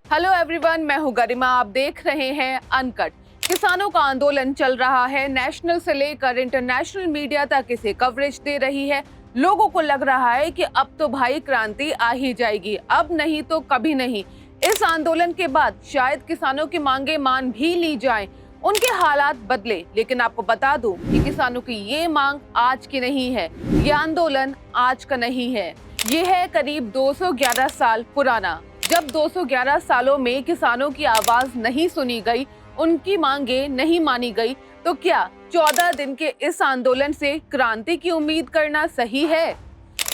Hello everyone, मैं हूं गरिमा। आप देख रहे हैं अनकट। किसानों का आंदोलन चल रहा है। नेशनल से लेकर इंटरनेशनल मीडिया तक इसे कवरेज दे रही है। लोगों को लग रहा है कि अब तो भाई क्रांति आ ही जाएगी, अब नहीं तो कभी नहीं। इस आंदोलन के बाद शायद किसानों की मांगे मान भी ली जाएं, उनके हालात बदले। लेकिन आपको बता दूं कि किसानों की ये मांग आज की नहीं है, ये आंदोलन आज का नहीं है, ये है करीब 211 साल पुराना। जब 211 सालों में किसानों की आवाज नहीं सुनी गई, उनकी मांगे नहीं मानी गई, तो क्या 14 दिन के इस आंदोलन से क्रांति की उम्मीद करना सही है?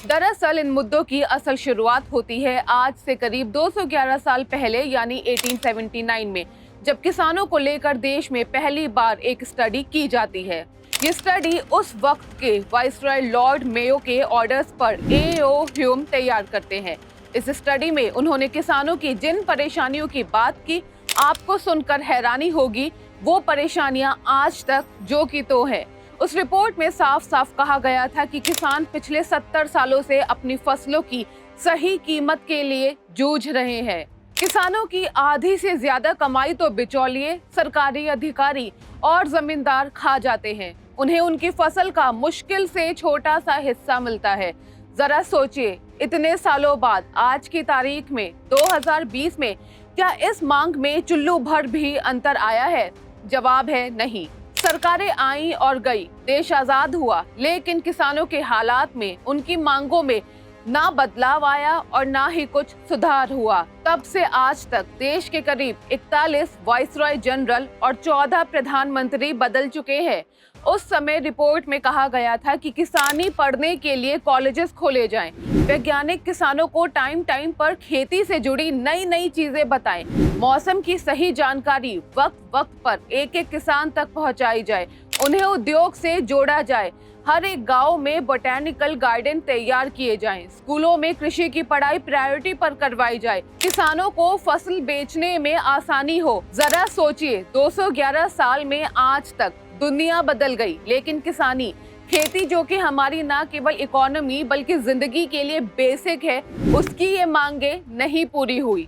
दरअसल इन मुद्दों की असल शुरुआत होती है आज से करीब 211 साल पहले, यानी 1879 में, जब किसानों को लेकर देश में पहली बार एक स्टडी की जाती है। ये स्टडी उस वक्त के वाइसरॉय लॉर्ड मेयो के ऑर्डर्स पर A.O. ह्यूम तैयार करते हैं। इस स्टडी में उन्होंने किसानों की जिन परेशानियों की बात की, आपको सुनकर हैरानी होगी, वो परेशानियां आज तक जो की तो है। उस रिपोर्ट में साफ साफ कहा गया था कि किसान पिछले 70 सालों से अपनी फसलों की सही कीमत के लिए जूझ रहे हैं। किसानों की आधी से ज्यादा कमाई तो बिचौलिए, सरकारी अधिकारी और जमींदार खा जाते हैं। उन्हें उनकी फसल का मुश्किल से छोटा सा हिस्सा मिलता है। जरा सोचिए, इतने सालों बाद आज की तारीख में 2020 में क्या इस मांग में चुल्लू भर भी अंतर आया है? जवाब है नहीं। सरकारें आई और गई, देश आजाद हुआ, लेकिन किसानों के हालात में, उनकी मांगों में ना बदलाव आया और ना ही कुछ सुधार हुआ। तब से आज तक देश के करीब 41 वाइसरॉय जनरल और 14 प्रधानमंत्री बदल चुके हैं। उस समय रिपोर्ट में कहा गया था कि किसानी पढ़ने के लिए कॉलेजेस खोले जाएं, वैज्ञानिक किसानों को टाइम टाइम पर खेती से जुड़ी नई नई चीजें बताएं, मौसम की सही जानकारी वक्त वक्त पर एक एक किसान तक पहुंचाई जाए, उन्हें उद्योग से जोड़ा जाए, हर एक गांव में बोटेनिकल गार्डन तैयार किए जाएं, स्कूलों में कृषि की पढ़ाई प्रायोरिटी पर करवाई जाए, किसानों को फसल बेचने में आसानी हो। जरा सोचिए, 211 साल में आज तक दुनिया बदल गई, लेकिन किसानी, खेती जो कि हमारी ना केवल इकोनॉमी बल्कि जिंदगी के लिए बेसिक है, उसकी ये मांगे नहीं पूरी हुई।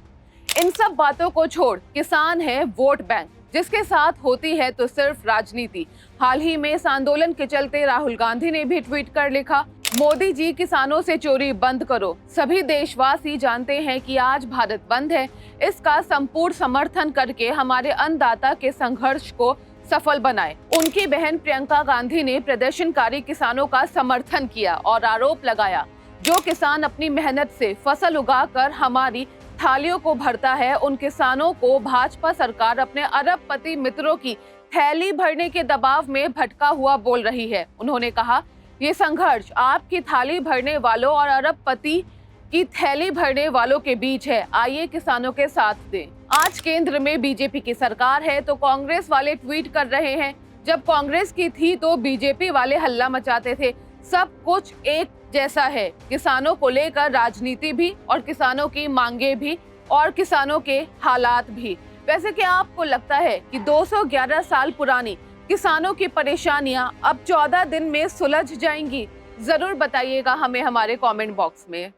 इन सब बातों को छोड़, किसान है वोट बैंक, जिसके साथ होती है तो सिर्फ राजनीति। हाल ही में इस आंदोलन के चलते राहुल गांधी ने भी ट्वीट कर लिखा, मोदी जी किसानों से चोरी बंद करो। सभी देशवासी जानते हैं कि आज भारत बंद है, इसका संपूर्ण समर्थन करके हमारे अन्नदाता के संघर्ष को सफल बनाए। उनकी बहन प्रियंका गांधी ने प्रदर्शनकारी किसानों का समर्थन किया और आरोप लगाया, जो किसान अपनी मेहनत से फसल उगाकर हमारी थालियों को भरता है, उन किसानों को भाजपा सरकार अपने अरबपति मित्रों की थैली भरने के दबाव में भटका हुआ बोल रही है। उन्होंने कहा, ये संघर्ष आपकी थाली भरने वालों और अरबपति की थैली भरने वालों के बीच है। आइए किसानों के साथ दें। आज केंद्र में बीजेपी की सरकार है तो कांग्रेस वाले ट्वीट कर रहे हैं, जब कांग्रेस की थी तो बीजेपी वाले हल्ला मचाते थे। सब कुछ एक जैसा है, किसानों को लेकर राजनीति भी और किसानों की मांगे भी और किसानों के हालात भी। वैसे क्या आपको लगता है कि 211 साल पुरानी किसानों की परेशानियां अब 14 दिन में सुलझ जाएंगी? जरूर बताइएगा हमें हमारे कमेंट बॉक्स में।